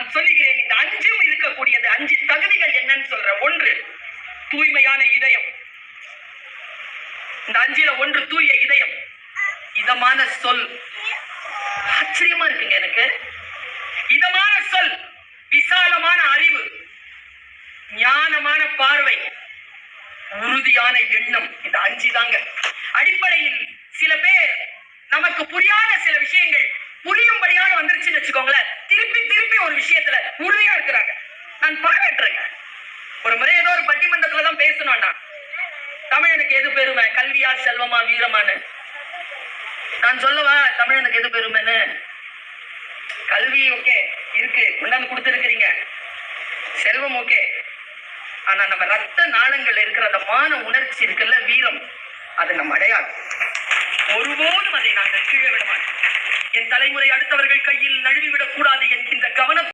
நான் சொல்லுகிறேன், இந்த அஞ்சும் இருக்கக்கூடியது. 5 தகுதிகள் என்னன்னு சொல்றேன். 1, தூய்மையான இதயம். இந்த 5ல 1 தூய இதயம், இதமான சொல். ஆச்சரியமா இருக்குங்க எனக்கு. இதமான சொல், விசாலமான அறிவு, ஞானமான பார்வை, உறுதியான எண்ணம். இந்த 5 தாங்க அடிப்படையில். சில பேர் நமக்கு புரியாத சில விஷயங்கள் புரியும்படியாக வந்துருச்சுன்னு வச்சுக்கோங்களேன், திருப்பி திருப்பி ஒரு விஷயத்துல உறுதியா இருக்கிறாங்க. நான் பாராட்டுறேங்க. ஒரு முறை ஏதோ ஒரு பட்டிமன்றத்துல தான் பேசணும்னா, தமிழனுக்கு எது பெருமை, கல்வியா செல்வமா வீரமானு? நான் சொல்லவா தமிழனுக்கு எது பெருமைன்னு? கல்வி ஓகே இருக்கு, கொண்டாந்து கொடுத்துருக்கிறீங்க. செல்வம் ஓகே. ஆனா நம்ம ரத்த நாளங்கள் இருக்கிற அந்த மான உணர்ச்சி இருக்குல்ல, வீரம், அது நம்ம அடையாளம். ஒருபோதும் அதை நாங்கள் கீழே விட மாட்டோம். என் தலைமுறை அடுத்தவர்கள் கையில் நழுவிவிடக் கூடாது என்கின்ற கவனம்